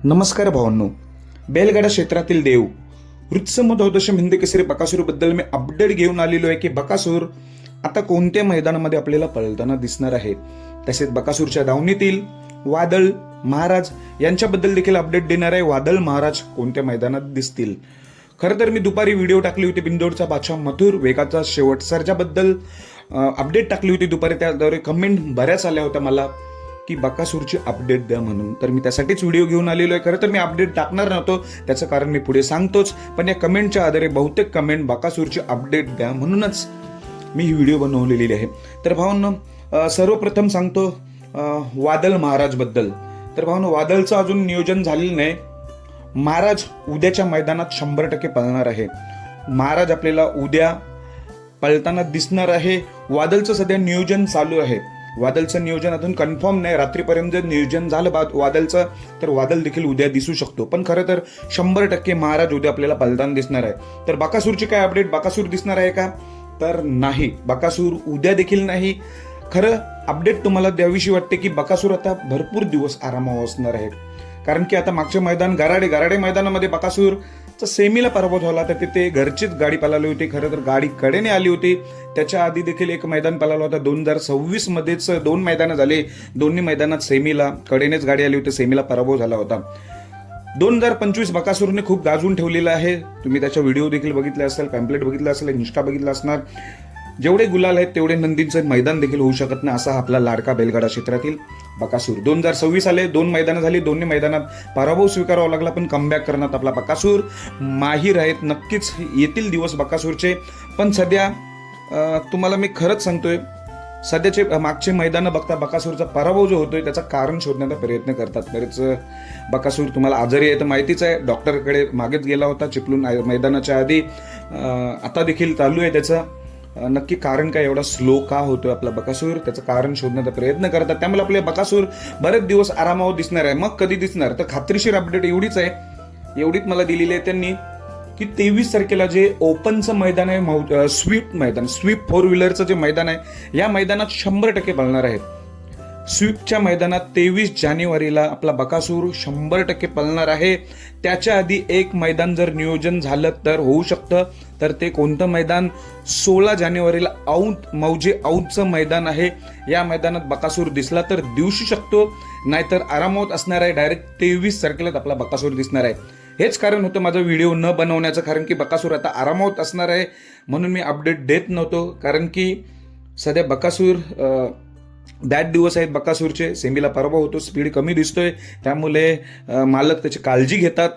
नमस्कार भावांनो. बैलगाडा क्षेत्रातील देव वृत्सम द्वादशम हिंद केसरी बकासूर बद्दल मी अपडेट घेऊन आलेलो आहे की बकासूर आता कोणत्या मैदानामध्ये आपल्याला पळताना दिसणार आहे. तसेच बकासूरच्या दावणीतील वादळ महाराज यांच्याबद्दल देखील अपडेट देणार आहे. वादळ महाराज कोणत्या मैदानात दिसतील. खरं तर मी दुपारी व्हिडिओ टाकली होती बिंदोडचा बादशाह मथुर वेगाचा शेवट सरच्याबद्दल अपडेट टाकली होती दुपारी. त्याद्वारे कमेंट बऱ्याच आल्या होत्या मला की बकासूरची अपडेट द्या म्हणून. तर मी त्यासाठीच व्हिडिओ घेऊन आलेलो आहे. खरं तर मी अपडेट टाकणार नव्हतो, त्याचं कारण मी पुढे सांगतोच. पण या कमेंटच्या आधारे बहुतेक कमेंट बकासूरची अपडेट द्या म्हणूनच मी ही व्हिडिओ बनवलेली आहे. तर भावांनो, सर्वप्रथम सांगतो वादळ महाराज बद्दल. तर भावांनो, वादळचं अजून नियोजन झालेलं नाही. महाराज उद्याच्या मैदानात 100% पळणार आहे. महाराज आपल्याला उद्या पळताना दिसणार आहे. वादळचं सध्या नियोजन चालू आहे. वादळचं नियोजन अजून कन्फर्म नाही. रात्रीपर्यंत जर नियोजन झालं वादळचं तर वादळ देखील उद्या दिसू शकतो. पण खरं तर 100% महाराज उद्या आपल्याला पळताना दिसणार आहे. तर बकासूरची काय अपडेट? बकासूर दिसणार आहे का? तर नाही, बकासूर उद्या देखील नाही. खरं अपडेट तुम्हाला द्यावीशी वाटते की बकासूर आता भरपूर दिवस आरामावर असणार आहे. कारण की आता मागचे मैदान गराडे मैदानामध्ये बकासूरचा सेमीला पराभव झाला. तर तिथे घरचीच गाडी पळाली होती. खरं तर गाडी कडेने आली होती. त्याच्या आधी देखील एक मैदान पळालं होता. 2026 मध्येच 2 मैदानं झाले. दोन्ही मैदानात सेमीला कडेनेच गाडी आली होती. सेमीला पराभव झाला होता. 2025 बकासूरने खूप गाजवून ठेवलेलं आहे. तुम्ही त्याच्या व्हिडिओ देखील बघितले असेल, पॅम्पलेट बघितलं असेल, इंस्टा बघितलं असणार. जेवढे गुलाल आहेत तेवढे नंदींचं मैदान देखील होऊ शकत नाही असा आपला लाडका बैलगाडा क्षेत्रातील बकासूर. 2026 आले, 2 मैदानं झाली. दोन्ही मैदानात पराभव स्वीकारावा लागला, पण कमबॅक करण्यात आपला बकासूर माहीर आहेत. नक्कीच येतील दिवस बकासूरचे. पण सध्या तुम्हाला मी खरंच सांगतोय, सध्याचे मागचे मैदानं बघता बकासूरचा पराभव जो होतोय त्याचं कारण शोधण्याचा प्रयत्न करतात. बरेच बकासूर तुम्हाला आजारी आहे तर माहितीच आहे. डॉक्टरकडे मागेच गेला होता चिपळूण मैदानाच्या आधी. आता देखील चालू आहे त्याचं. नक्की कारण काय, एवढा स्लो का होतोय आपला बकासूर, त्याचं कारण शोधण्याचा प्रयत्न करतात. त्यामुळे आपले बकासूर बरेच दिवस आरामावर दिसणार आहे. मग कधी दिसणार? तर खात्रीशीर अपडेट एवढीच आहे, एवढीच मला दिलेली आहे त्यांनी की 23 तारखेला जे ओपनचं मैदान आहे, स्वीप 4 व्हीलरचं जे मैदान आहे, या मैदानात 100% पळणार आहे. स्वीपच्या मैदानात 23 जानेवारीला आपला बकासूर 100% पळणार आहे. त्याच्या आधी एक मैदान जर नियोजन झालं तर होऊ शकतं. तर ते कोणतं मैदान? 16 जानेवारीला मौजे औदचं मैदान आहे. या मैदानात बकासूर दिसला तर दिवशी शकतो, नाहीतर आरामात असणार आहे. डायरेक्ट 23 तारखेलाच आपला बकासूर दिसणार आहे. हेच कारण होतं माझा व्हिडिओ न बनवण्याचं, कारण की बकासूर आता आरामात असणार आहे म्हणून मी अपडेट देत नव्हतो. कारण की सध्या बकासूर बॅड दिवस आहेत बकासूरचे. सेमीला पराभव होतो, स्पीड कमी दिसतोय, त्यामुळे मालक त्याची काळजी घेतात.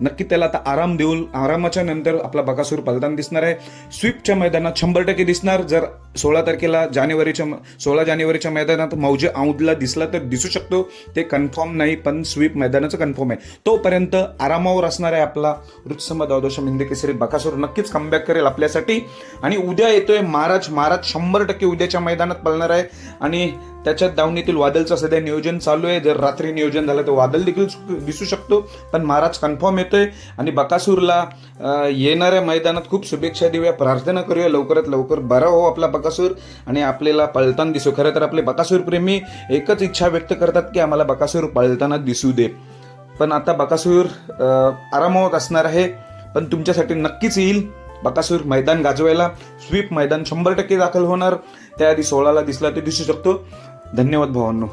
नक्की त्याला आता आराम देऊन आरामाच्या नंतर आपला बकासूर पळताना दिसणार आहे. स्वीपच्या मैदानात 100% दिसणार. जर 16 जानेवारीच्या मैदानात मौजे औदला दिसला तर दिसू शकतो. ते कन्फर्म नाही, पण स्वीप मैदानाचं कन्फर्म आहे. तोपर्यंत आरामावर असणार आहे आपला वृत्सम द्वादशम हिंद केसरी बकासूर. नक्कीच कमबॅक करेल आपल्यासाठी. आणि उद्या येतोय महाराज 100% उद्याच्या मैदानात पळणार आहे. आणि त्याच्यात दावणीतील वादळचं सध्या नियोजन चालू आहे. जर रात्री नियोजन झालं तर वादळ देखील दिसू शकतो, पण महाराज कन्फर्म येतोय. आणि बकासूरला येणाऱ्या मैदानात खूप शुभेच्छा देऊया, प्रार्थना करूया लवकरात लवकर बरा हो आपला बकासूर आणि आपल्याला पळताना दिसू. खरं तर आपले बकासूर प्रेमी एकच इच्छा व्यक्त करतात की आम्हाला बकासूर पळताना दिसू दे. पण आता बकासूर आरामात असणार आहे, पण तुमच्यासाठी नक्कीच येईल बकासूर मैदान गाजवायला. स्वीप मैदान 100% दाखल होणार. त्याआधी 16ला दिसला ते दिसू शकतो. धन्यवाद भावांनो.